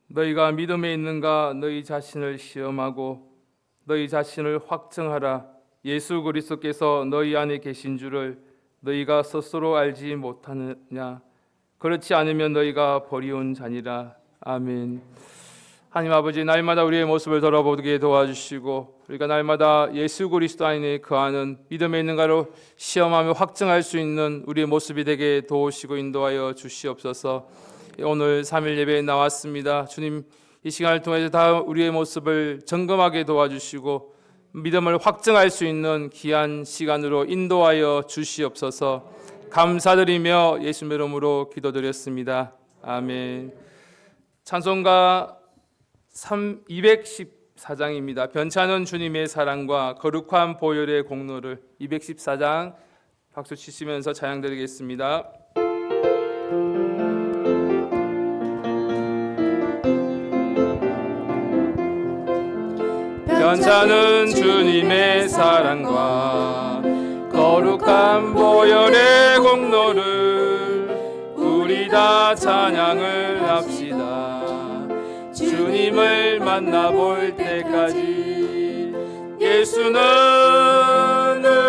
너희가 믿음에 있는가 너희 자신을 시험하고 너희 자신을 확증하라. 예수 그리스도께서 너희 안에 계신 줄을 너희가 스스로 알지 못하느냐. 그렇지 않으면 너희가 버리온 자니라. 아멘. 하나님 아버지, 날마다 우리의 모습을 돌아보게 도와주시고 우리가 날마다 예수 그리스도 안에 거하는 믿음에 있는가로 시험하며 확증할 수 있는 우리의 모습이 되게 도우시고 인도하여 주시옵소서. 오늘 3일 예배에 나왔습니다. 주님, 이 시간을 통해서 다 우리의 모습을 점검하게 도와주시고 믿음을 확증할 수 있는 귀한 시간으로 인도하여 주시옵소서. 감사드리며 예수님 이름으로 기도드렸습니다. 아멘. 찬송가 214장입니다. 변찮은 주님의 사랑과 거룩한 보혈의 공로를 214장 박수 치시면서 찬양드리겠습니다. 변찮은 주님의 사랑과 거룩한 보혈의 공로를 우리 다 찬양을 합시다. 주님을 만나볼 때까지 예수는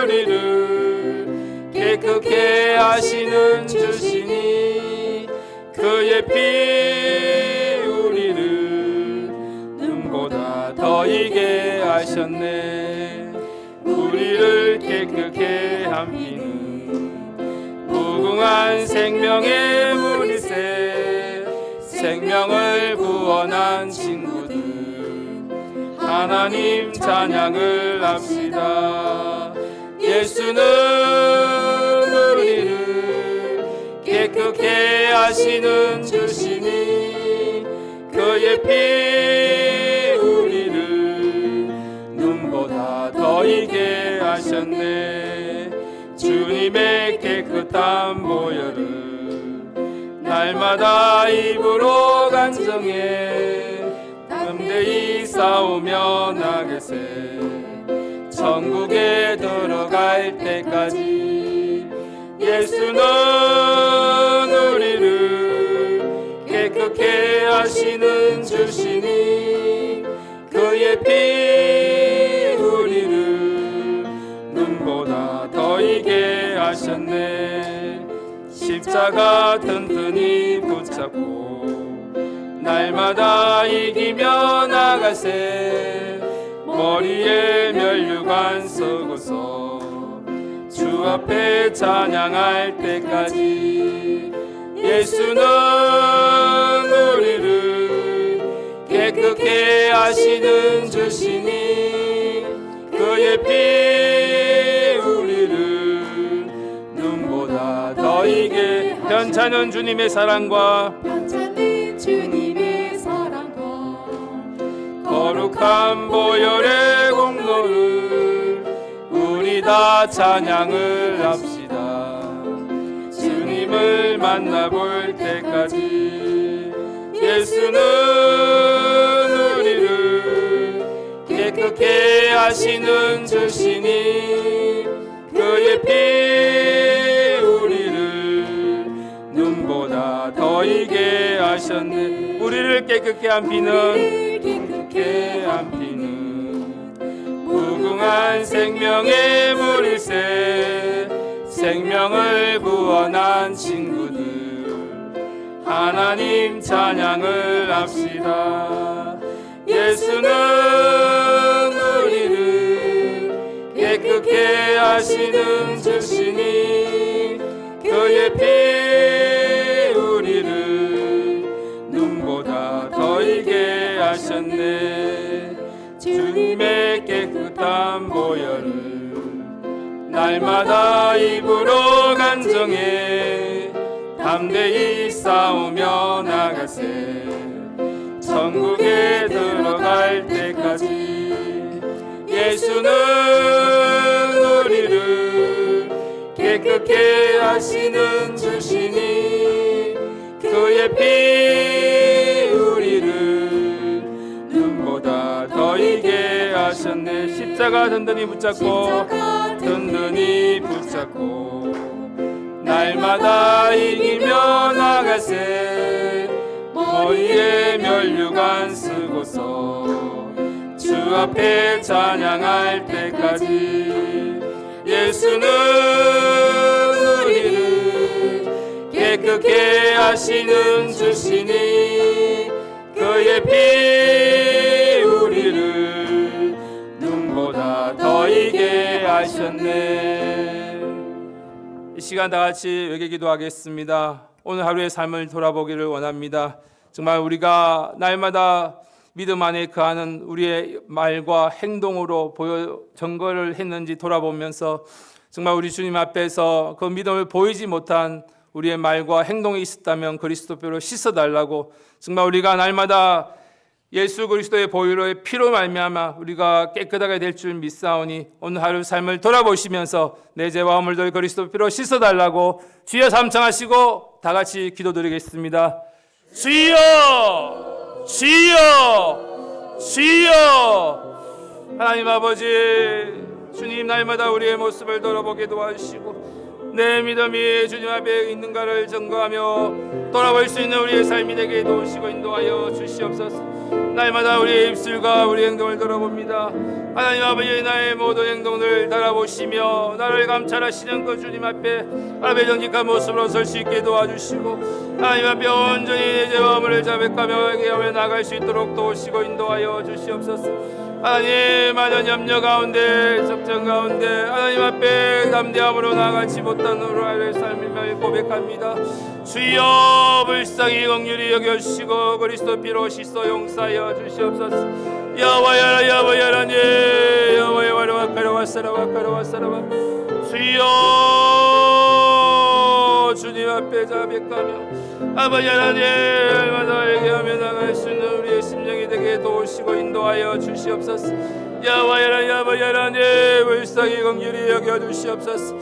우리를 깨끗게 하시는 주시니 그의 피 우리를 눈보다 더 이게 하셨네. 우리를 깨끗게 한 피는 무궁한 생명의 물이세. 생명을 구원한 친구들 하나님 찬양을 합시다. 예수는 우리를 깨끗게 하시는 주시니 그의 피 우리를 눈보다 더 이게 하셨네. 주님의 깨끗한 보혈을 날마다 입으로 간증해 담대히 싸우며 나가세. 천국에 들어갈 때까지 예수는 우리를 깨끗게 하시는 주시니 그의 피 우리를 눈보다 더 이게 하셨네. 십자가 튼튼히 붙잡고 날마다 이기며 나가세. 머리에 면류관 쓰고서 주 앞에 찬양할 때까지 예수는 우리를 깨끗게 하시는 주시니 그의 피 우리를 눈보다 더 이게 변찮은 주님의 사랑과 거룩한 보혈의 공로를 우리 다 찬양을 합시다. 주님을 만나볼 때까지 예수는 우리를 깨끗게 하시는 주시니 그의 피 우리를 눈보다 더 이게 하셨네. 우리를 깨끗게 한 피는 무궁한 생명의 물일세. 생명을 구원한 친구들 하나님 찬양을 합시다. 예수는 우리를 깨끗게 하시는 주시니 그의 피 우리를 눈보다 더 이게 하셨네. 주님의 깨끗한 보혈을 날마다 입으로 간증해 담대히 싸우며 나가세. 천국에 들어갈 때까지 예수는 우리를 깨끗게 하시는 주시니 그의 피 우리를 눈보다 더 이게 하셨네. 십자가 든든히 붙잡고 날마다 이기며 나가세. 머리에 혈육안 쓰고서 주 앞에 찬양할 때까지 예수는 우리를 깨끗게 하시는 주시니 그의 피 우리를 눈보다 더 이게 하셨네. 이 시간 다 같이 외계 기도하겠습니다. 오늘 하루의 삶을 돌아보기를 원합니다. 정말 우리가 날마다 믿음 안에 거하는 우리의 말과 행동으로 보여 증거를 했는지 돌아보면서 정말 우리 주님 앞에서 그 믿음을 보이지 못한 우리의 말과 행동이 있었다면 그리스도뼈로 씻어달라고, 정말 우리가 날마다 예수 그리스도의 보혈의 피로 말미암아 우리가 깨끗하게 될 줄 믿사오니 오늘 하루 삶을 돌아보시면서 내 죄와 허물들 그리스도 피로 씻어달라고 주여 삼창하시고 다 같이 기도드리겠습니다. 주여, 주여, 주여. 하나님 아버지, 주님 날마다 우리의 모습을 돌아보게 도와주시고 내 믿음이 주님 앞에 있는가를 점검하며 돌아볼 수 있는 우리의 삶이 되게 도우시고 인도하여 주시옵소서. 날마다 우리의 입술과 우리의 행동을 돌아봅니다. 하나님 아버지, 나의 모든 행동을 돌아보시며 나를 감찰하시는 그 주님 앞에 아버지 정직한 모습으로 설 수 있게 도와주시고 하나님 앞에 온전히 내 죄와 허물을 자백하며 회개하며 나갈 수 있도록 도우시고 인도하여 주시옵소서. 하나님, 많은 염려 가운데 적정 가운데 하나님 앞에 담대함으로 나아가지 못한 우리의 삶임을 고백합니다. 주여 불쌍히 긍휼히 여겨주시고 그리스도 피로 씻어 용서하여 주시옵소서. 여호와여 여호와여라니 여호와여 와라와카라와사라와카라와사라와. 주여 주님 앞에 자백하며 아버지 하나님 날마다 회개하며 나갈 수 있는 우리의 심령이 되게 도우시고 인도하여 주시옵소서. 여호와여 아버지 하나님 불쌍히 긍휼히 여겨주시옵소서.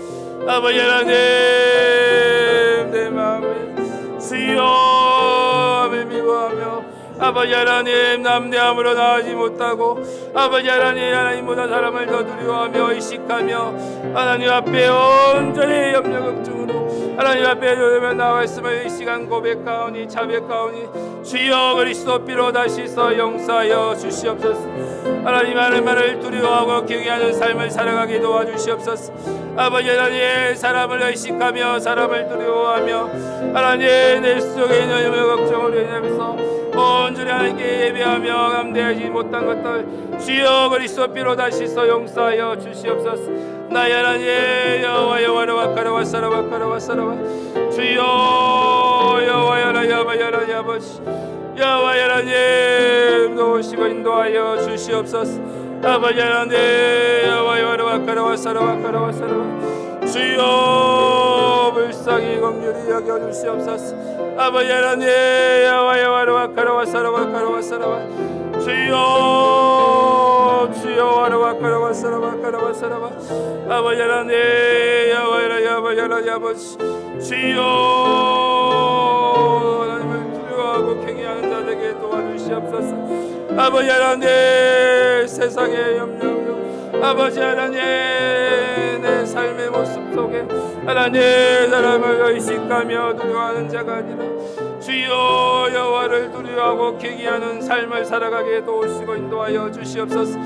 아버지 하나님 내 마음에 주여를 미워하며 아버지 하나님 남대함으로 나아지 못하고 아버지 하나님보다 사람을 더 두려워하며 의식하며 하나님 앞에 온전히 염려 걱정으로 하나님 앞에 나와 있음을 이 시간 고백하오니 자백하오니 주여 그리스도 피로 다시 서 용서하여 주시옵소서. 하나님 하나님을 두려워하고 경외하는 삶을 살아가게 도와주시옵소서. 아버지 하나님 사람을 의식하며 사람을 두려워하며 하나님 내 속에 있는 염려 걱정으로 인하여서 온전히 하나님께 예배하며 감대하지 못한 것들 주여 그리스도 피로 다시 서 용서하여 주시옵소서. 나의 하나님 여호와 여호와라와카라와사라와카라와사라와. 주여 여호와여라 여호와여라 아버지 여호와 하나님 도우시고 인도하여 주시옵소서. 아버지 하나님 여호와 여호와라와카라와사라와카라와사라와. 주여 불쌍히 긍휼히 여겨주시옵소서. 아버지 하나님 여호와 여호와라와카라와사라와카라와사라와. 주여 주여 와라와카라와사라와카라와사라와. 아버지 하나님 여호와여라 아버지 주여 하나님을 두려워하고 경외하는 자들에게 도와주시옵소서. 아버지 하나님 세상의 염려 아버지 하나님 내 삶의 모습 속에 하나님 사람을 의식하며 두려워하는 자가 아니라 주여 여호와를 두려워하고 경외하는 삶을 살아가게 도우시고 인도하여 주시옵소서.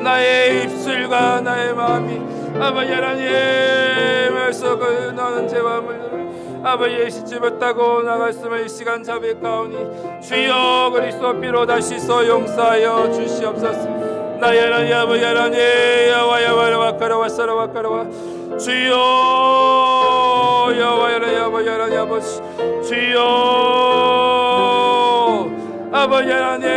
나의 입술과 나의 마음이 아버지 하나님에서 그 나는 죄와 물들을 아버지의 씻지 못하고 나갔음을 이 시간 자백하오니 주여 그리스도 피로 다시 서 용서하여 주시옵소서. 나의 하나님 아버지 하나님 여호와 여호와라와카라와사라와카라와. 주여 여호와 아버지 하나님 아버지 주여 아버지 하나님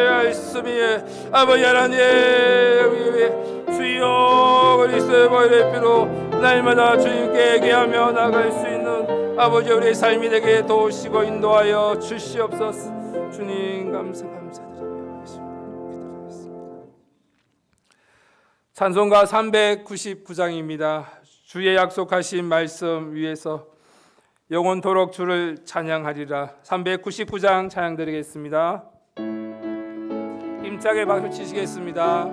말씀 위에 아버지 하나님 위에 주여 그리스도의 보혈의 피로 날마다 주님께 얘기하며 나갈 수 있는 아버지 우리의 삶이 되게 도우시고 인도하여 주시옵소서. 주님 감사드립니다. 찬송가 399장입니다. 주의 약속하신 말씀 위에서 영원토록 주를 찬양하리라. 399장 찬양드리겠습니다. 힘차게 박수 치시겠습니다.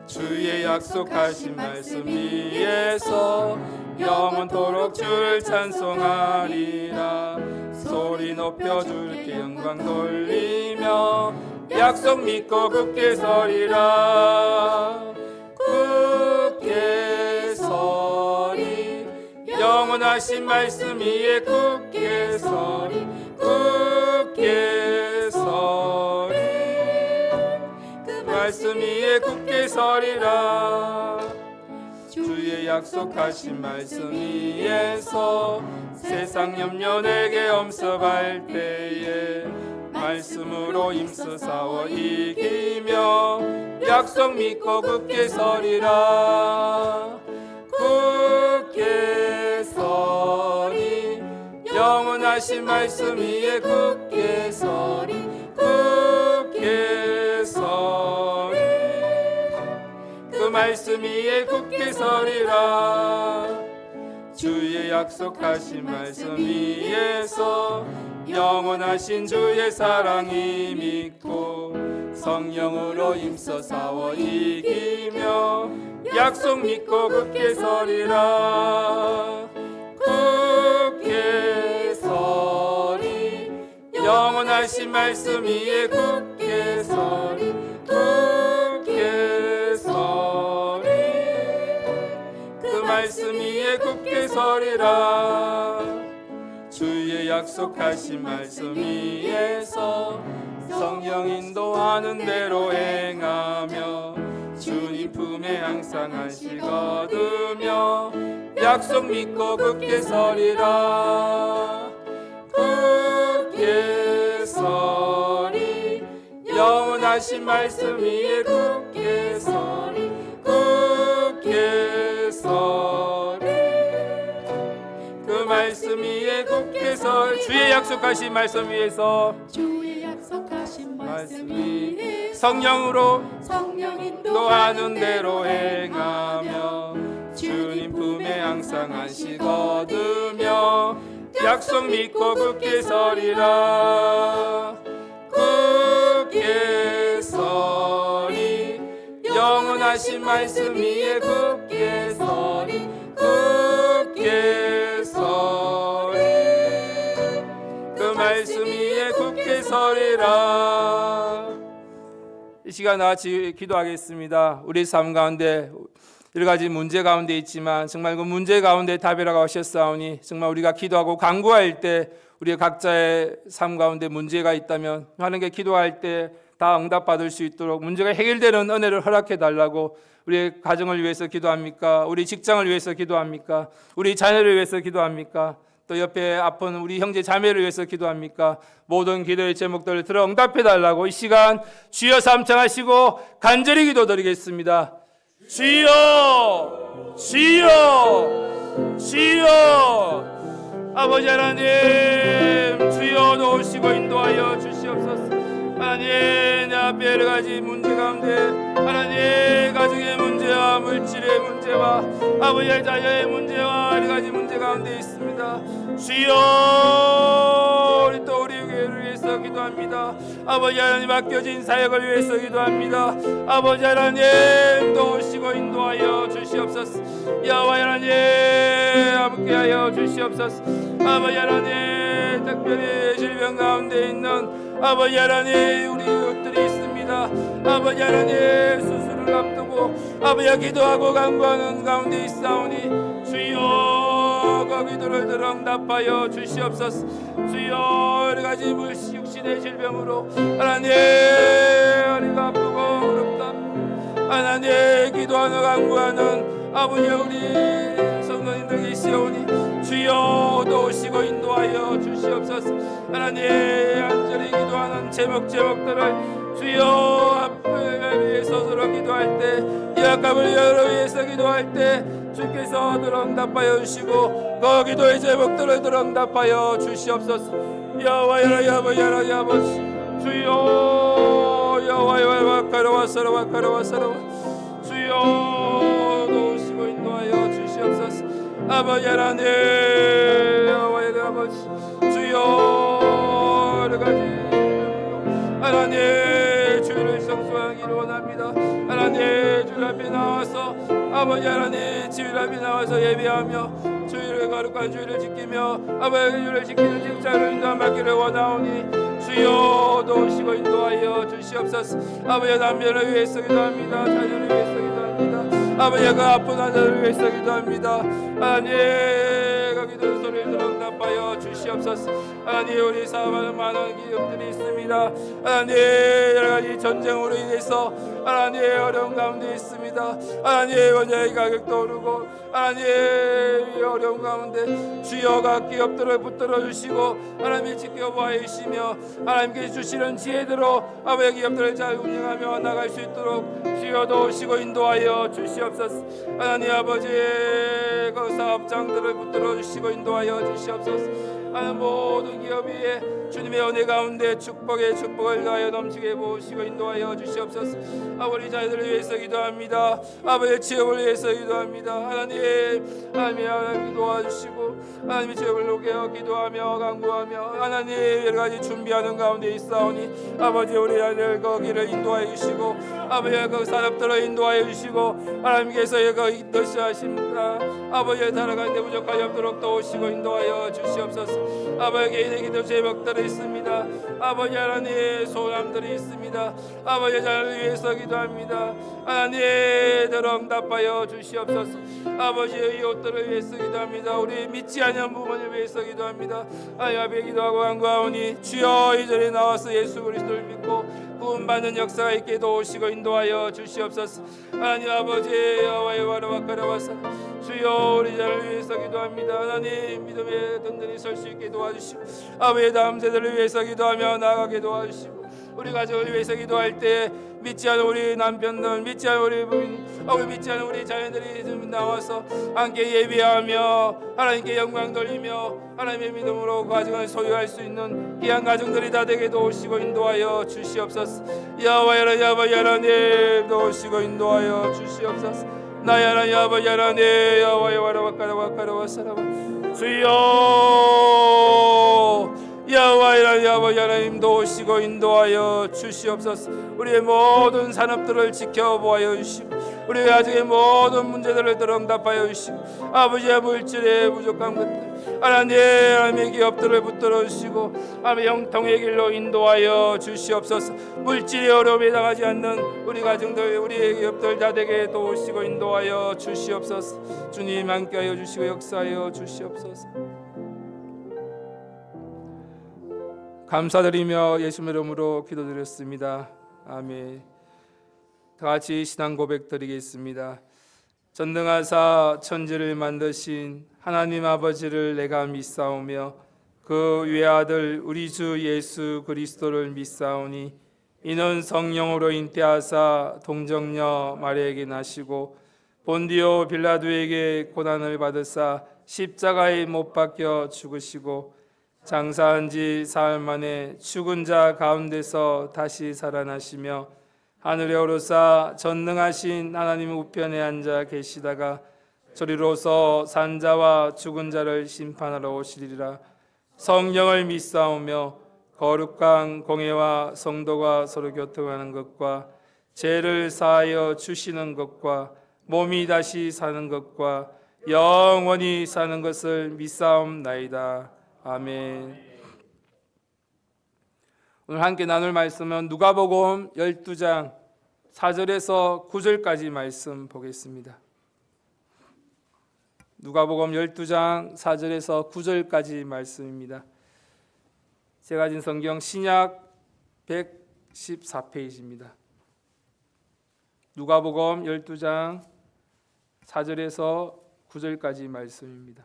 주의 약속하신 말씀 위에서 영원토록 주를 찬송하리라. 소리 높여 주께 영광 돌리며 약속 믿고 굳게 서리라. 굳게 서리 영원하신 말씀 위에 굳게 서리. 굳게 서리 그 말씀 위에 굳게 서리라. 주의 약속하신 말씀 위에서 세상 염려 내게 엄습할 때에 말씀으로 힘써 싸워 이기며 약속 믿고 굳게 서리라. 굳게 서리 영원하신 말씀 위에 굳게 서리. 굳게 서리 그 말씀 위에 굳게 서리라. 주의 약속하신 말씀 위에서 영원하신 주의 사랑이 믿고 성령으로 힘써 싸워 이기며 약속 믿고 굳게 서리라. 굳게 서리 영원하신 말씀 위에 굳게 서리. 굳게 서리 그 말씀 위에 굳게 서리라. 주의 약속하신 말씀 위에서 성령 인도하는 대로 행하며 주님 품에 항상 안식 얻으며 약속 믿고 굳게 서리라. 굳게 서리 영원하신 말씀 위에 굳게 서리. 굳게 서리 그 말씀 위에 굳게 설. 주의 약속하신 말씀 위에서 말씀 위에 성령 인도하는 대로 행하며 주님 품에 항상 안식 얻으며 약속 믿고 굳게 서리라. 굳게 서리 영원하신 말씀 위에 굳게 서리. 굳게 서리 그 말씀 위에 굳게 서리라. 이 시간 같이 기도하겠습니다. 우리 삶 가운데 여러 가지 문제 가운데 있지만 정말 그 문제 가운데 답이라고 하셨사오니 정말 우리가 기도하고 간구할 때 우리 각자의 삶 가운데 문제가 있다면 하나님께 기도할 때 다 응답받을 수 있도록 문제가 해결되는 은혜를 허락해 달라고 우리 가정을 위해서 기도합니까? 우리 직장을 위해서 기도합니까? 우리 자녀를 위해서 기도합니까? 또 옆에 아픈 우리 형제 자매를 위해서 기도합니까? 모든 기도의 제목들을 들어 응답해 달라고 이 시간 주여 삼창하시고 간절히 기도드리겠습니다. 주여 주여 주여 아버지 하나님 주여 도우시고 인도하여 주시옵소서. 하나님 내 앞에 여러 가지 문제 가운데 하나님 가정의 문제와 물질의 문제와 아버지의 자녀의 문제와 여러 가지 문제 가운데 있습니다. 주여 우리 또 우리 교회를 위해서 기도합니다. 아버지 하나님 맡겨진 사역을 위해서 기도합니다. 아버지 하나님 도우시고 인도하여 주시옵소서. 여호와 하나님 함께하여 주시옵소서. 아버지 하나님 특별히 질병 가운데 있는 아버지 하나님 우리 이웃들이 있습니다. 아버지 하나님 수술을 앞두고 아버지 기도하고 간구하는 가운데 있사오니 주여 그 기도를 들어 응답하여 주시옵소서. 주여 여러 가지 육신의 질병으로 하나님 허리가 아프고 어렵다 하나님 기도하는 간구하는 아버지 우리 성도님들 계시오니 주여 도우시고 인도하여 주시옵소서. 하나님 간절히 기도하는 제목들을 주여 앞에 위해서 들어 기도할 때 약함을 여러 위해서 기도할 때 주께서 들어 응답하여 주시고 그 기도의 제목들을 들어 응답하여 주시옵소서. 여호와여 여호와여 아버지 주여 여호와여 가라와서라와 주여 도우시고 인도하여 주시옵소서. 아버지 하나님 여호와여 아버지 주여 여러 가지 하나님 주를 성수하기를 원합니다. 하나님 주 앞에 나와서 아버지 하나님 주일 앞에 나와서 예배하며 주일을 거룩한 주일을 지키며 아버지 주일을 지키는 직자로 인도함 받기를 원하오니 주여 도우시고 인도하여 주시옵소서. 아버지 남편을 위해서 기도합니다. 자녀를 위해서 기도합니다. 아버지 그 아픈 아들을 위해서 기도합니다. 하나님 그 기도 소리를 응답하여 주시옵소서. 하나님 우리 사업하는 많은 기업들이 있습니다. 하나님 여러가지 전쟁으로 인해서 하나님 어려운 가운데 있습니다. 하나님 원자의 가격도 오르고 하나님 어려운 가운데 주여가 기업들을 붙들어 주시고 하나님이 지켜보아 주시며 하나님께 주시는 지혜대로 아버지 기업들을 잘 운영하며 나갈 수 있도록 주여 도우시고 인도하여 주시옵소서. 하나님 아버지 그 사업장들을 붙들어 주시고 인도하여 주시옵소서. 하나님 모든 기업 위에 주님의 은혜 가운데 축복의 축복을 가하여 넘치게 보시고 인도하여 주시옵소서. 아버지 자녀들을 위해서 기도합니다. 아버지의 취업을 위해서 기도합니다. 하나님 도와주시고 하나님의 취업을 녹여 기도하며 간구하며 하나님 여러가지 준비하는 가운데 있사오니 아버지 우리 아들 거기를 인도하여 주시고 아버지 그 산업들을 인도하여 주시고 하나님께서 그 뜻이 하십니다. 아버지의 살아가는데 부족하지 없도록 도우시고 인도하여 주시옵소서. 아버지 개인의 기도 제목들이 있습니다. 아버지 하나님 소원함들이 있습니다. 아버지 자녀를 위해서 기도합니다. 하나님 들어 응답하여 주시옵소서. 아버지의 이웃들을 위해서 기도합니다. 우리 믿지 않는 부모님을 위해서 기도합니다. 하나님 앞에 기도하고 간구하오니 주여 이 자리에 나와서 예수 그리스도를 믿고 구원받는 역사가 있게 도우시고 인도하여 주시옵소서. 하나님 아버지 여호와의 와르와 가라와사 주여 우리 자를 위해서 기도합니다. 하나님 믿음에 든든히 설 수 있게 도와주시고 아버지의 다음 세대를 위해서 기도하며 나아가게 도와주시고 우리 가정을 위해서 기도할 때 믿지 않은 우리 남편들 믿지 않은 우리 부인 믿지 않은 우리 자녀들이 나와서 함께 예배하며 하나님께 영광 돌리며 하나님의 믿음으로 가정을 소유할 수 있는 귀한 가정들이 다 되게 도우시고 인도하여 주시옵소서. 여호와 하나님 도우시고 인도하여 주시옵소서. 나의 하나님 아버지 하나님 여호와의 와라와카라와카라와 사라와 주여 여호와의 하나님 아버지 하나님 도우시고 인도하여 주시옵소서. 우리의 모든 산업들을 지켜보아여 주시고 우리의 가정의 모든 문제들을 들어 응답하여 주시고 아버지의 물질의 부족한 것들 하나님의 기업들을 붙들어 주시고 하나님의 형통의 길로 인도하여 주시옵소서. 물질의 어려움에 당하지 않는 우리 가정들 우리의 기업들 다 되게 도우시고 인도하여 주시옵소서. 주님 함께하여 주시고 역사하여 주시옵소서. 감사드리며 예수님 이름으로 기도드렸습니다. 아멘. 다 같이 신앙 고백 드리겠습니다. 전능하사 천지를 만드신 하나님 아버지를 내가 믿사오며 그 외아들 우리 주 예수 그리스도를 믿사오니 이는 성령으로 잉태하사 동정녀 마리아에게 나시고 본디오 빌라도에게 고난을 받으사 십자가에 못 박혀 죽으시고 장사한 지 사흘 만에 죽은 자 가운데서 다시 살아나시며 하늘에 오르사 전능하신 하나님 우편에 앉아 계시다가 저리로서 산자와 죽은 자를 심판하러 오시리라. 성령을 믿사오며 거룩한 공회와 성도가 서로 교통하는 것과 죄를 사하여 주시는 것과 몸이 다시 사는 것과 영원히 사는 것을 믿사옵나이다. 아멘. 오늘 함께 나눌 말씀은 누가복음 12장 4절에서 9절까지 말씀 보겠습니다. 누가복음 12장 4절에서 9절까지 말씀입니다. 제가 가진 성경 신약 114페이지입니다. 누가복음 12장 4절에서 9절까지 말씀입니다.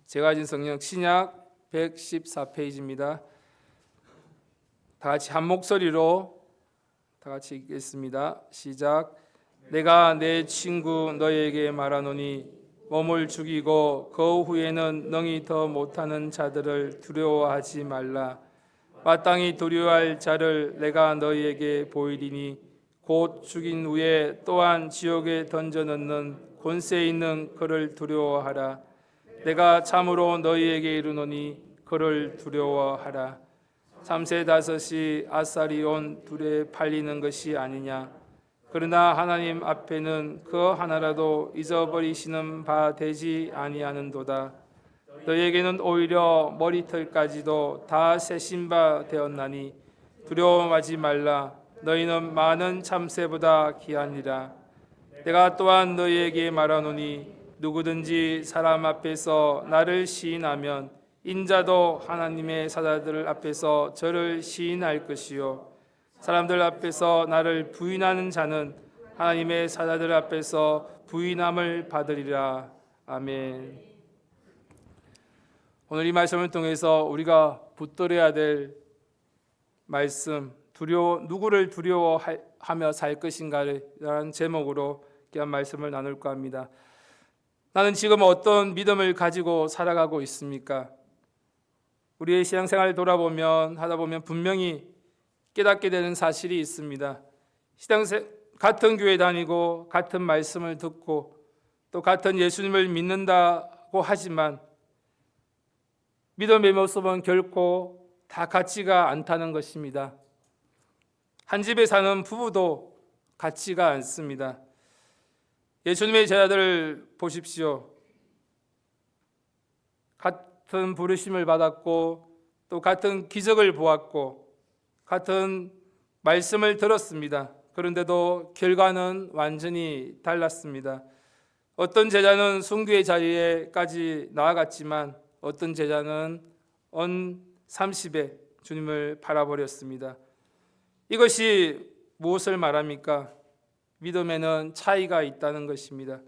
제가 가진 성경 신약 114페이지입니다. 다 같이 한 목소리로 다 같이 읽겠습니다. 시작. 내가 내 친구 너에게 말하노니 몸을 죽이고 그 후에는 능히 더 못하는 자들을 두려워하지 말라. 마땅히 두려워할 자를 내가 너희에게 보이리니 곧 죽인 후에 또한 지옥에 던져넣는 권세 있는 그를 두려워하라. 내가 참으로 너희에게 이르노니 그를 두려워하라. 3세 5이 아사리온 둘에 팔리는 것이 아니냐. 그러나 하나님 앞에는 그 하나라도 잊어버리시는 바 되지 아니하는도다. 너희에게는 오히려 머리털까지도 다 세신 바 되었나니 두려워하지 말라. 너희는 많은 참새보다 귀하니라. 내가 또한 너희에게 말하노니 누구든지 사람 앞에서 나를 시인하면 인자도 하나님의 사자들 앞에서 저를 시인할 것이요 사람들 앞에서 나를 부인하는 자는 하나님의 사자들 앞에서 부인함을 받으리라. 아멘. 오늘 이 말씀을 통해서 우리가 붙들어야 될 말씀, 누구를 두려워하며 살 것인가라는 제목으로 귀한 말씀을 나눌까 합니다. 나는 지금 어떤 믿음을 가지고 살아가고 있습니까? 우리의 신앙생활을 하다 보면 분명히 깨닫게 되는 사실이 있습니다. 같은 교회 다니고 같은 말씀을 듣고 또 같은 예수님을 믿는다고 하지만 믿음의 모습은 결코 다 같지가 않다는 것입니다. 한 집에 사는 부부도 같지가 않습니다. 예수님의 제자들을 보십시오. 같은 부르심을 받았고 또 같은 기적을 보았고 같은 말씀을 들었습니다. 그런데도 결과는 완전히 달랐습니다. 어떤 제자는 순교의 자리에까지 나아갔지만 어떤 제자는 언 30에 주님을 바라버렸습니다. 이것이 무엇을 말합니까? 믿음에는 차이가 있다는 것입니다.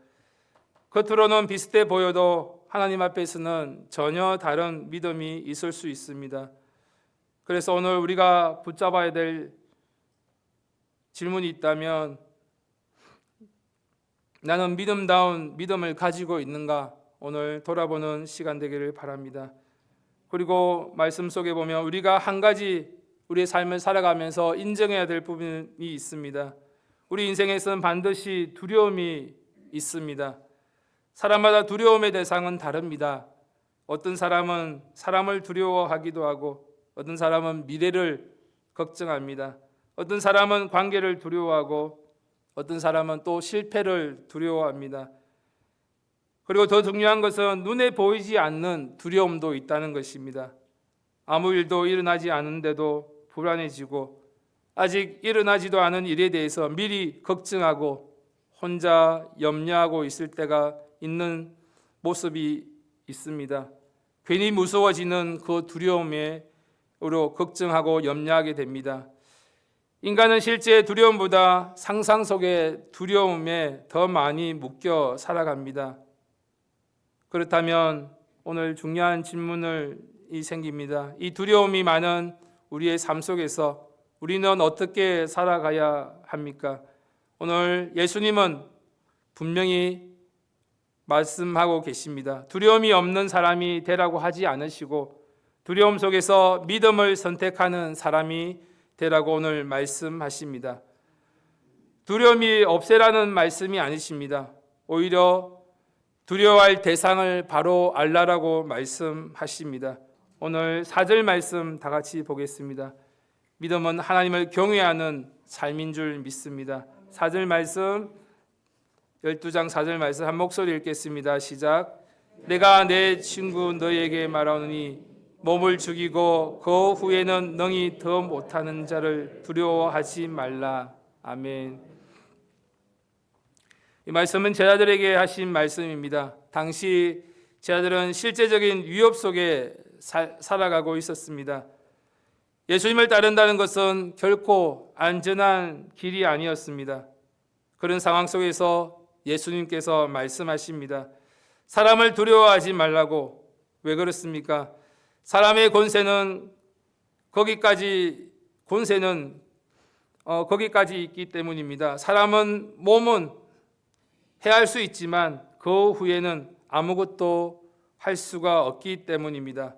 겉으로는 비슷해 보여도 하나님 앞에서는 전혀 다른 믿음이 있을 수 있습니다. 그래서 오늘 우리가 붙잡아야 될 질문이 있다면 나는 믿음다운 믿음을 가지고 있는가? 오늘 돌아보는 시간 되기를 바랍니다. 그리고 말씀 속에 보면 우리가 한 가지 우리의 삶을 살아가면서 인정해야 될 부분이 있습니다. 우리 인생에서는 반드시 두려움이 있습니다. 사람마다 두려움의 대상은 다릅니다. 어떤 사람은 사람을 두려워하기도 하고 어떤 사람은 미래를 걱정합니다. 어떤 사람은 관계를 두려워하고 어떤 사람은 또 실패를 두려워합니다. 그리고 더 중요한 것은 눈에 보이지 않는 두려움도 있다는 것입니다. 아무 일도 일어나지 않은데도 불안해지고 아직 일어나지도 않은 일에 대해서 미리 걱정하고 혼자 염려하고 있을 때가 있는 모습이 있습니다. 괜히 무서워지는 그 두려움으로 걱정하고 염려하게 됩니다. 인간은 실제 두려움보다 상상 속의 두려움에 더 많이 묶여 살아갑니다. 그렇다면 오늘 중요한 질문이 생깁니다. 이 두려움이 많은 우리의 삶 속에서 우리는 어떻게 살아가야 합니까? 오늘 예수님은 분명히 말씀하고 계십니다. 두려움이 없는 사람이 되라고 하지 않으시고 두려움 속에서 믿음을 선택하는 사람이 되라고 오늘 말씀하십니다. 두려움이 없애라는 말씀이 아니십니다. 오히려 두려워할 대상을 바로 알라라고 말씀하십니다. 오늘 4절 말씀 다 같이 보겠습니다. 믿음은 하나님을 경외하는 삶인 줄 믿습니다. 4절 말씀 12장 4절 말씀 한 목소리 읽겠습니다. 시작. 내가 내 친구 너희에게 말하노니 몸을 죽이고 그 후에는 능히 더 못하는 자를 두려워하지 말라. 아멘. 이 말씀은 제자들에게 하신 말씀입니다. 당시 제자들은 실제적인 위협 속에 살아가고 있었습니다. 예수님을 따른다는 것은 결코 안전한 길이 아니었습니다. 그런 상황 속에서 예수님께서 말씀하십니다. 사람을 두려워하지 말라고. 왜 그렇습니까? 사람의 권세는 거기까지 있기 때문입니다. 몸은 해할 수 있지만 그 후에는 아무것도 할 수가 없기 때문입니다.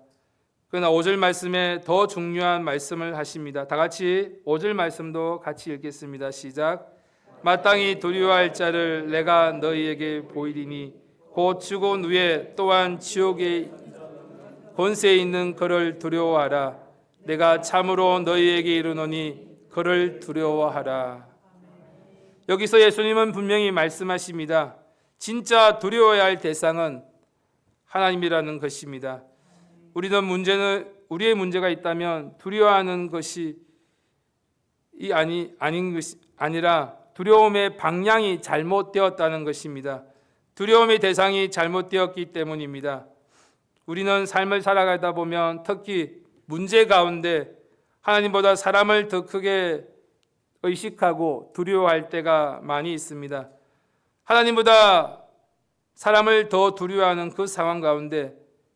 그러나 5절 말씀에 더 중요한 말씀을 하십니다. 다 같이 5절 말씀도 같이 읽겠습니다. 시작. 마땅히 두려워할 자를 내가 너희에게 보이리니 곧 죽은 후에 또한 지옥의 권세에 있는 그를 두려워하라. 내가 참으로 너희에게 이르노니 그를 두려워하라. 여기서 예수님은 분명히 말씀하십니다. 진짜 두려워야 할 대상은 하나님이라는 것입니다. 우리의 문제가 있다면 두려워하는 것이 아닌 것이 아니라 두려움의 방향이 잘못되었다는 것입니다. 두려움의 대상이 잘못되었기 때문입니다. 우리는 삶을 살아가다 보면 특히 문제 가운데 하나님보다 사람을 더 크게 의식하고 두려워할 때가 많이 있습니다. 하나님보다 사람을 더 두려워하는 그 상황 가운데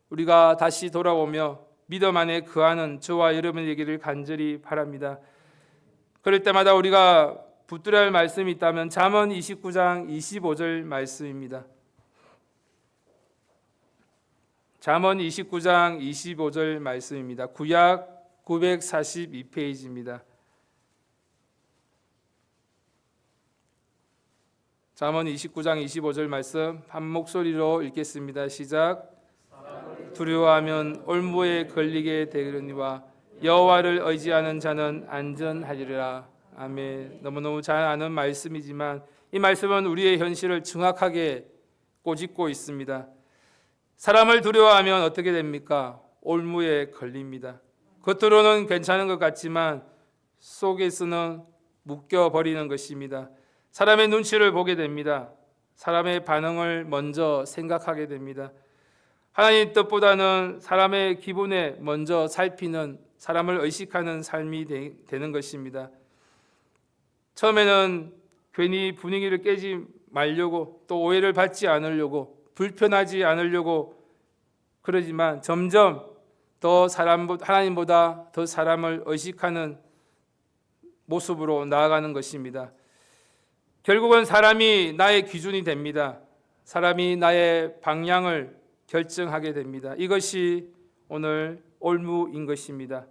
우리가 다시 돌아오며 믿음 안에 거하는 저와 여러분이 되기를 간절히 바랍니다. 그럴 때마다 우리가 붙들어야 할 말씀이 있다면 잠언 29장 25절 말씀입니다. 잠언 29장 25절 말씀입니다. 구약 942페이지입니다. 잠언 29장 25절 말씀 한 목소리로 읽겠습니다. 시작. 두려워하면 올무에 걸리게 되려니와 여호와를 의지하는 자는 안전하리라. 아멘. 너무너무 잘 아는 말씀이지만 이 말씀은 우리의 현실을 정확하게 꼬집고 있습니다. 사람을 두려워하면 어떻게 됩니까? 올무에 걸립니다. 겉으로는 괜찮은 것 같지만 속에서는 묶여버리는 것입니다. 사람의 눈치를 보게 됩니다. 사람의 반응을 먼저 생각하게 됩니다. 하나님 뜻보다는 사람의 기분에 먼저 살피는, 사람을 의식하는 삶이 되는 것입니다. 처음에는 괜히 분위기를 깨지 말려고, 또 오해를 받지 않으려고, 불편하지 않으려고 그러지만 점점 더 하나님보다 더 사람을 의식하는 모습으로 나아가는 것입니다. 결국은 사람이 나의 기준이 됩니다. 사람이 나의 방향을 결정하게 됩니다. 이것이 오늘 올무인 것입니다.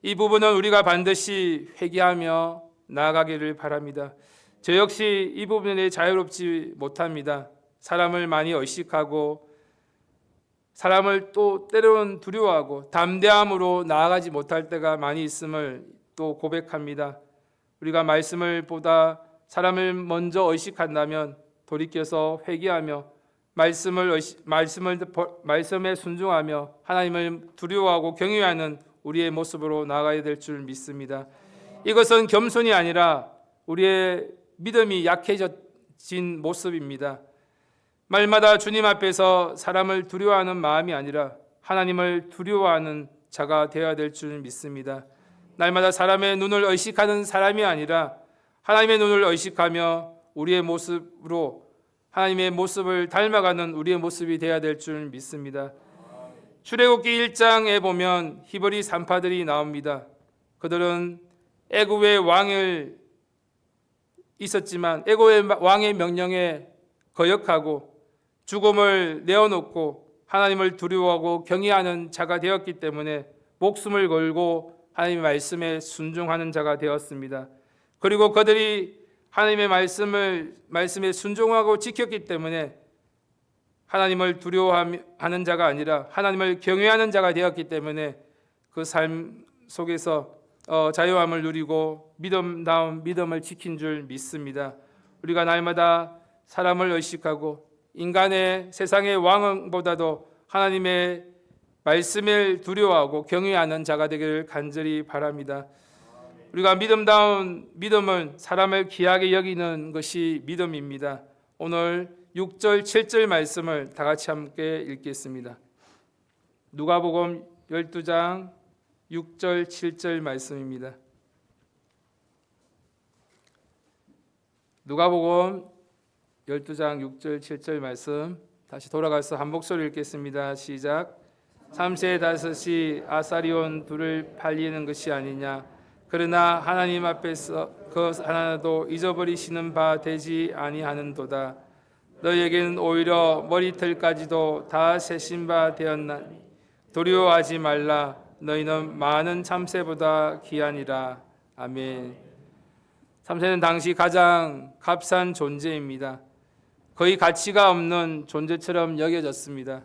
이 부분은 우리가 반드시 회개하며 나아가기를 바랍니다. 저 역시 이 부분에 자유롭지 못합니다. 사람을 많이 의식하고 사람을 또 때로는 두려워하고 담대함으로 나아가지 못할 때가 많이 있음을 또 고백합니다. 우리가 말씀을 보다 사람을 먼저 의식한다면 돌이켜서 회개하며 말씀에 순종하며 하나님을 두려워하고 경외하는 우리의 모습으로 나아가야 될 줄 믿습니다. 이것은 겸손이 아니라 우리의 믿음이 약해진 모습입니다. 말마다 주님 앞에서 사람을 두려워하는 마음이 아니라 하나님을 두려워하는 자가 되어야 될 줄 믿습니다. 날마다 사람의 눈을 의식하는 사람이 아니라 하나님의 눈을 의식하며 우리의 모습으로 하나님의 모습을 닮아가는 우리의 모습이 되어야 될 줄 믿습니다. 출애굽기 1장에 보면 히브리 산파들이 나옵니다. 그들은 애굽의 왕을 있었지만 애굽의 왕의 명령에 거역하고 죽음을 내어놓고 하나님을 두려워하고 경외하는 자가 되었기 때문에 목숨을 걸고 하나님의 말씀에 순종하는 자가 되었습니다. 그리고 그들이 하나님의 말씀에 순종하고 지켰기 때문에 하나님을 두려워하는 자가 아니라 하나님을 경외하는 자가 되었기 때문에 그 삶 속에서 자유함을 누리고 믿음다운 믿음을 지킨 줄 믿습니다. 우리가 날마다 사람을 의식하고 인간의 세상의 왕보다도 하나님의 말씀을 두려워하고 경외하는 자가 되기를 간절히 바랍니다. 우리가 믿음다운 믿음은 사람을 귀하게 여기는 것이 믿음입니다. 오늘 6절 7절 말씀을 다 같이 함께 읽겠습니다. 누가복음 12장 6절 7절 말씀입니다. 누가복음 12장 6절 7절 말씀 다시 돌아가서 한 목소리 읽겠습니다. 시작. 3세 5이 아사리온 둘을 팔리는 것이 아니냐. 그러나 하나님 앞에서 그 하나도 잊어버리시는 바 되지 아니하는도다. 너희에게는 오히려 머리털까지도 다 세신 바 되었나니 두려워하지 말라. 너희는 많은 참새보다 귀하니라. 아멘. 참새는 당시 가장 값싼 존재입니다. 거의 가치가 없는 존재처럼 여겨졌습니다.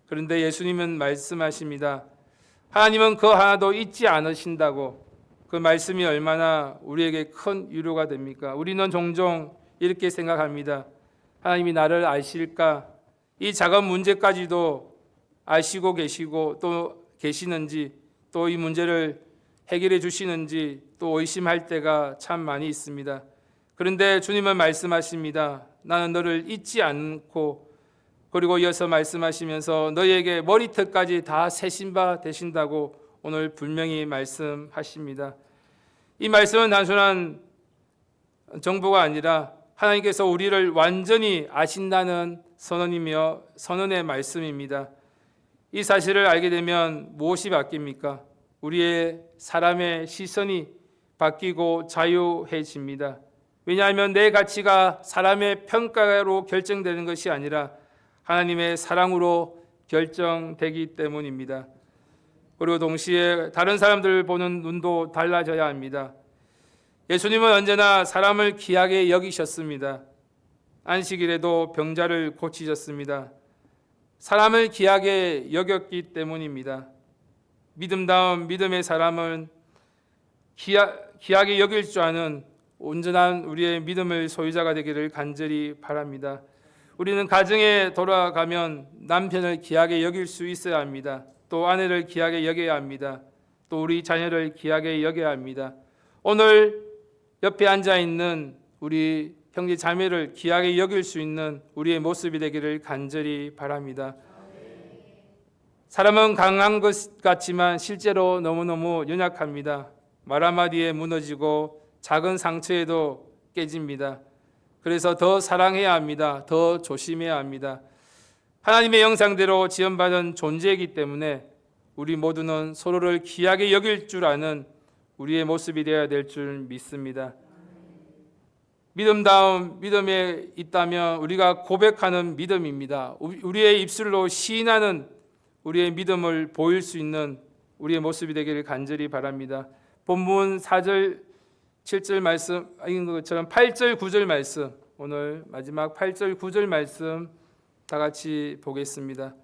그런데 예수님은 말씀하십니다. 하나님은 그 하나도 잊지 않으신다고. 그 말씀이 얼마나 우리에게 큰 위로가 됩니까? 우리는 종종 이렇게 생각합니다. 하나님이 나를 아실까? 이 작은 문제까지도 아시고 계시고 또 계시는지, 또 이 문제를 해결해 주시는지 또 의심할 때가 참 많이 있습니다. 그런데 주님은 말씀하십니다. 나는 너를 잊지 않고, 그리고 이어서 말씀하시면서 너희에게 머리털까지 다 세신 바 되신다고 오늘 분명히 말씀하십니다. 이 말씀은 단순한 정보가 아니라 하나님께서 우리를 완전히 아신다는 선언이며 선언의 말씀입니다. 이 사실을 알게 되면 무엇이 바뀝니까? 우리의 사람의 시선이 바뀌고 자유해집니다. 왜냐하면 내 가치가 사람의 평가로 결정되는 것이 아니라 하나님의 사랑으로 결정되기 때문입니다. 그리고 동시에 다른 사람들을 보는 눈도 달라져야 합니다. 예수님은 언제나 사람을 귀하게 여기셨습니다. 안식일에도 병자를 고치셨습니다. 사람을 귀하게 여겼기 때문입니다. 믿음다운 믿음의 사람은 귀하게 여길 줄 아는 온전한 우리의 믿음의 소유자가 되기를 간절히 바랍니다. 우리는 가정에 돌아가면 남편을 귀하게 여길 수 있어야 합니다. 또 아내를 귀하게 여겨야 합니다. 또 우리 자녀를 귀하게 여겨야 합니다. 오늘 옆에 앉아 있는 우리 형제 자매를 귀하게 여길 수 있는 우리의 모습이 되기를 간절히 바랍니다. 사람은 강한 것 같지만 실제로 너무너무 연약합니다. 말 한마디에 무너지고 작은 상처에도 깨집니다. 그래서 더 사랑해야 합니다. 더 조심해야 합니다. 하나님의 형상대로 지음받은 존재이기 때문에 우리 모두는 서로를 귀하게 여길 줄 아는 우리의 모습이 되어야 될 줄 믿습니다. 믿음다운 믿음에 있다면 우리가 고백하는 믿음입니다. 우리의 입술로 시인하는 우리의 믿음을 보일 수 있는 우리의 모습이 되기를 간절히 바랍니다. 본문 4절 7절 말씀인 것처럼 8절 9절 말씀, 오늘 마지막 8절 9절 말씀 다 같이 보겠습니다.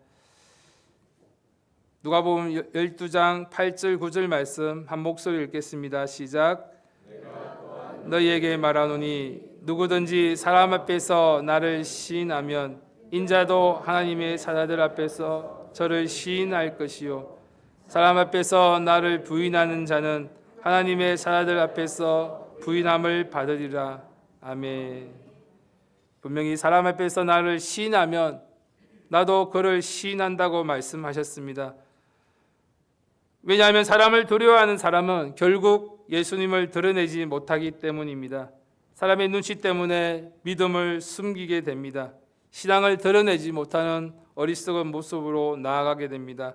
누가복음 12장 8절 9절 말씀 한 목소리 읽겠습니다. 시작. 너희에게 말하노니 누구든지 사람 앞에서 나를 시인하면 인자도 하나님의 사자들 앞에서 저를 시인할 것이요 사람 앞에서 나를 부인하는 자는 하나님의 사자들 앞에서 부인함을 받으리라. 아멘. 분명히 사람 앞에서 나를 시인하면 나도 그를 시인한다고 말씀하셨습니다. 왜냐하면 사람을 두려워하는 사람은 결국 예수님을 드러내지 못하기 때문입니다. 사람의 눈치 때문에 믿음을 숨기게 됩니다. 신앙을 드러내지 못하는 어리석은 모습으로 나아가게 됩니다.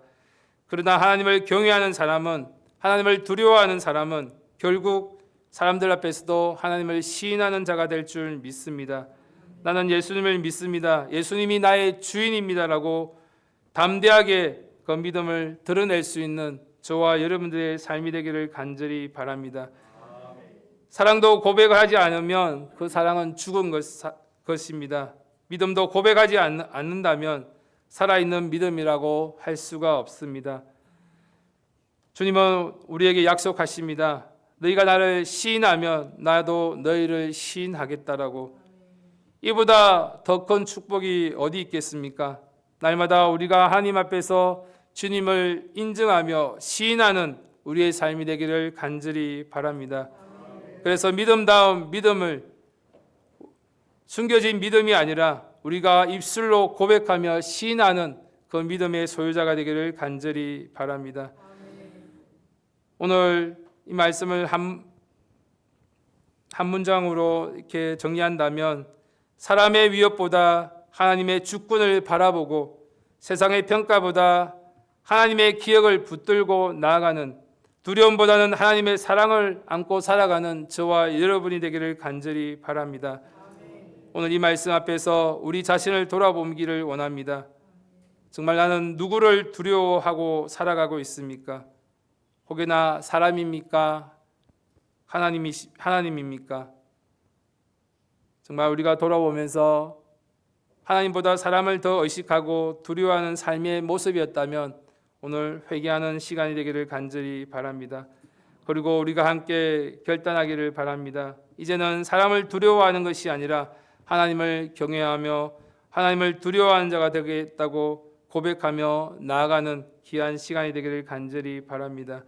그러나 하나님을 경외하는 사람은, 하나님을 두려워하는 사람은 결국 사람들 앞에서도 하나님을 시인하는 자가 될 줄 믿습니다. 나는 예수님을 믿습니다. 예수님이 나의 주인입니다라고 담대하게 그 믿음을 드러낼 수 있는 저와 여러분들의 삶이 되기를 간절히 바랍니다. 사랑도 고백을 하지 않으면 그 사랑은 죽은 것입니다. 믿음도 고백하지 않는다면 살아있는 믿음이라고 할 수가 없습니다. 주님은 우리에게 약속하십니다. 너희가 나를 시인하면 나도 너희를 시인하겠다라고. 이보다 더 큰 축복이 어디 있겠습니까? 날마다 우리가 하나님 앞에서 주님을 인정하며 시인하는 우리의 삶이 되기를 간절히 바랍니다. 그래서 믿음다운 믿음을, 숨겨진 믿음이 아니라 우리가 입술로 고백하며 시인하는 그 믿음의 소유자가 되기를 간절히 바랍니다. 오늘 이 말씀을 한 문장으로 이렇게 정리한다면, 사람의 위협보다 하나님의 주권을 바라보고 세상의 평가보다 하나님의 기억을 붙들고 나아가는, 두려움보다는 하나님의 사랑을 안고 살아가는 저와 여러분이 되기를 간절히 바랍니다. 오늘 이 말씀 앞에서 우리 자신을 돌아보기를 원합니다. 정말 나는 누구를 두려워하고 살아가고 있습니까? 혹여나 사람입니까? 하나님입니까? 정말 우리가 돌아보면서 하나님보다 사람을 더 의식하고 두려워하는 삶의 모습이었다면 오늘 회개하는 시간이 되기를 간절히 바랍니다. 그리고 우리가 함께 결단하기를 바랍니다. 이제는 사람을 두려워하는 것이 아니라 하나님을 경외하며 하나님을 두려워하는 자가 되겠다고 고백하며 나아가는 귀한 시간이 되기를 간절히 바랍니다.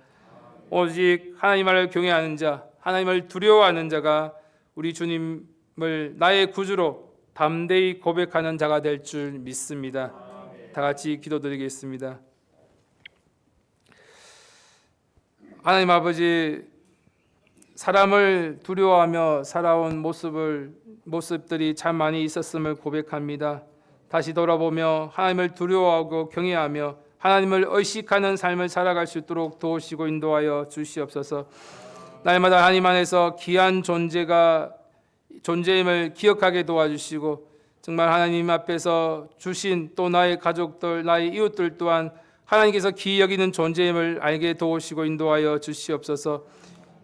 오직 하나님을 경외하는 자, 하나님을 두려워하는 자가 우리 주님을 나의 구주로 담대히 고백하는 자가 될 줄 믿습니다. 다 같이 기도드리겠습니다. 하나님 아버지, 사람을 두려워하며 살아온 모습들이 참 많이 있었음을 고백합니다. 다시 돌아보며 하나님을 두려워하고 경외하며 하나님을 의식하는 삶을 살아갈 수 있도록 도우시고 인도하여 주시옵소서. 날마다 하나님 안에서 귀한 존재임을 기억하게 도와주시고, 정말 하나님 앞에서 주신 또 나의 가족들, 나의 이웃들 또한 하나님께서 귀히 여기는 존재임을 알게 도우시고 인도하여 주시옵소서.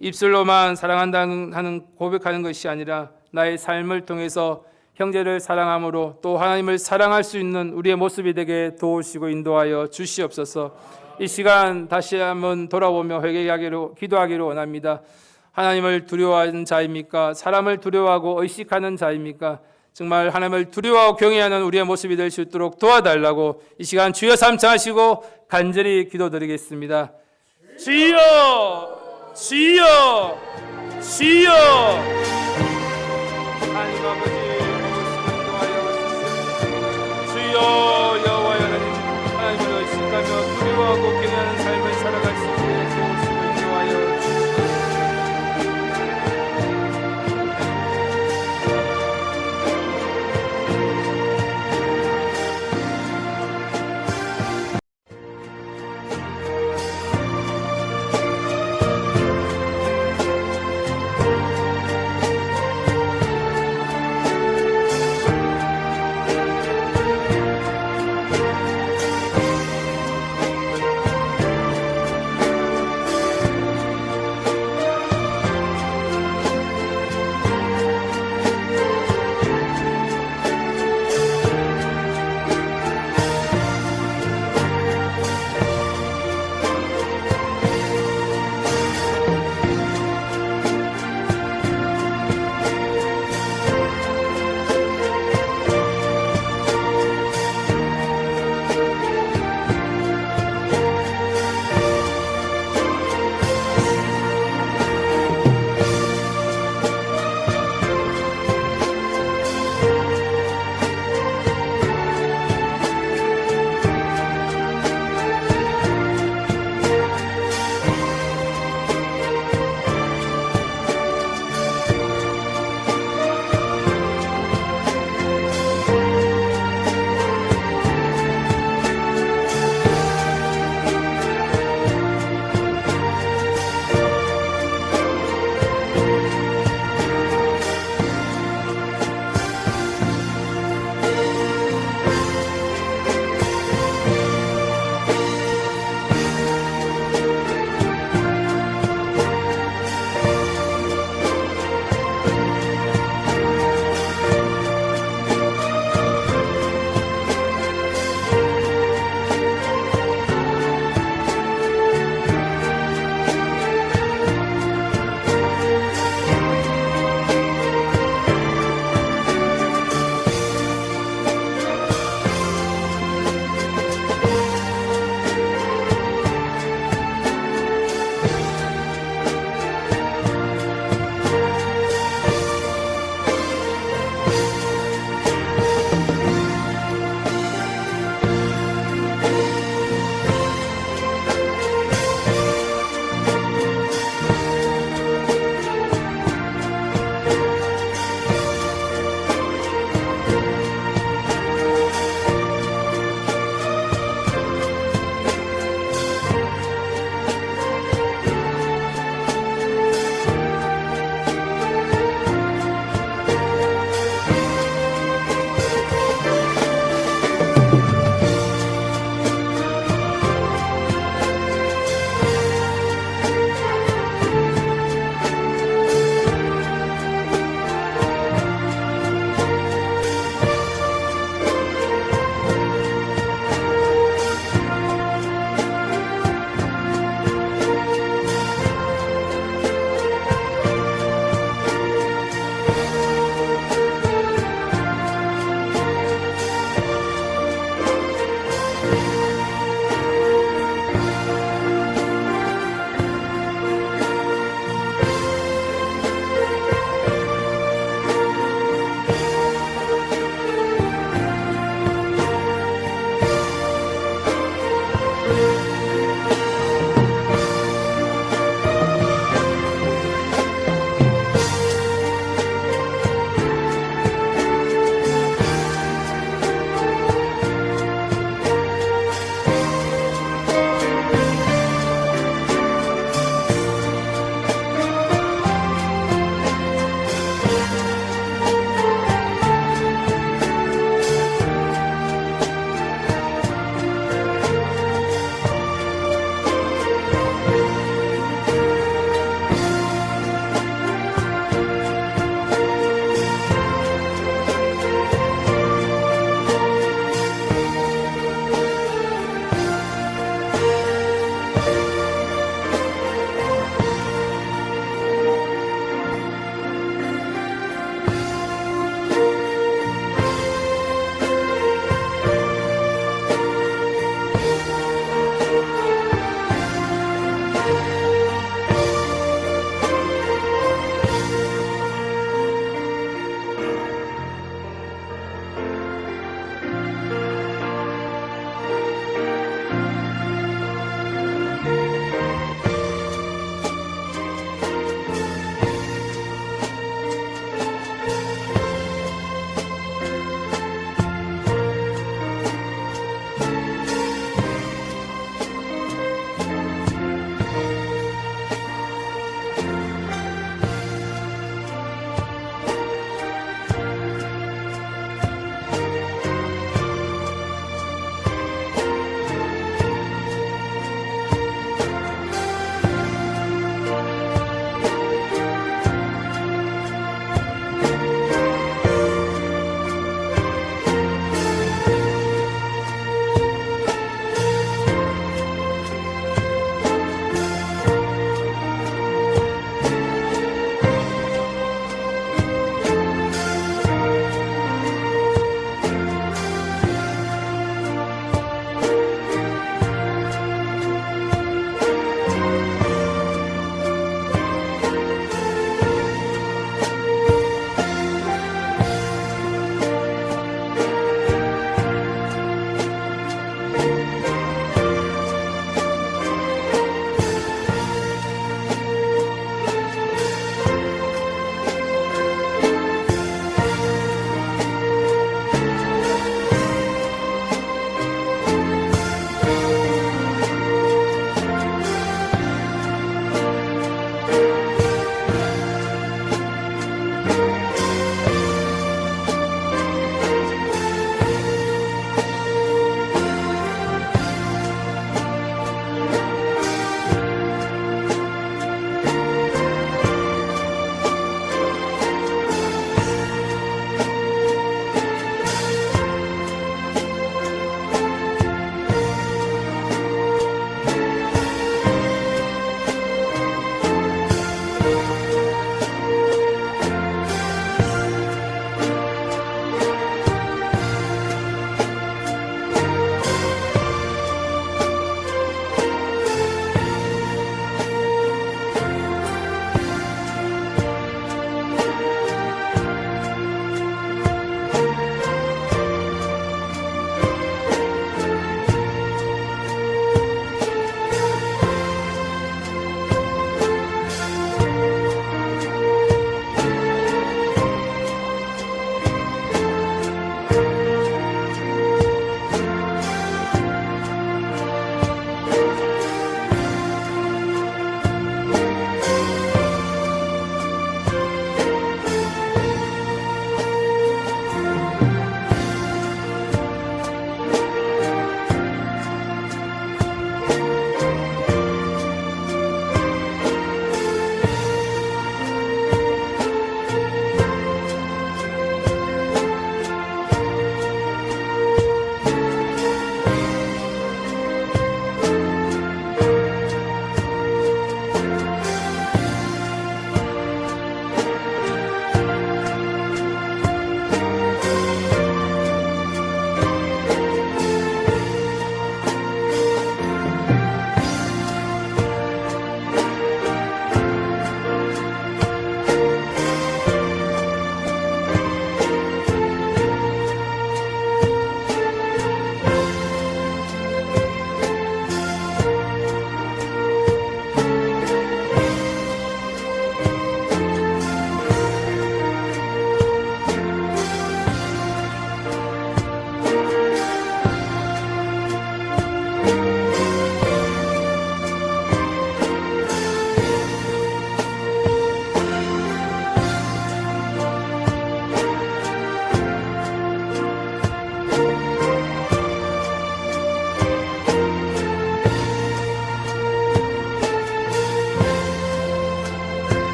입술로만 사랑한다는 하는 고백하는 것이 아니라 나의 삶을 통해서 형제를 사랑함으로 또 하나님을 사랑할 수 있는 우리의 모습이 되게 도우시고 인도하여 주시옵소서. 이 시간 다시 한번 돌아보며 회개하기로 기도하기를 원합니다. 하나님을 두려워하는 자입니까? 사람을 두려워하고 의식하는 자입니까? 정말 하나님을 두려워하고 경외하는 우리의 모습이 될 수 있도록 도와달라고 이 시간 주여 삼창하시고 간절히 기도드리겠습니다. 주여, 주여, 주여. 하나님 아버지,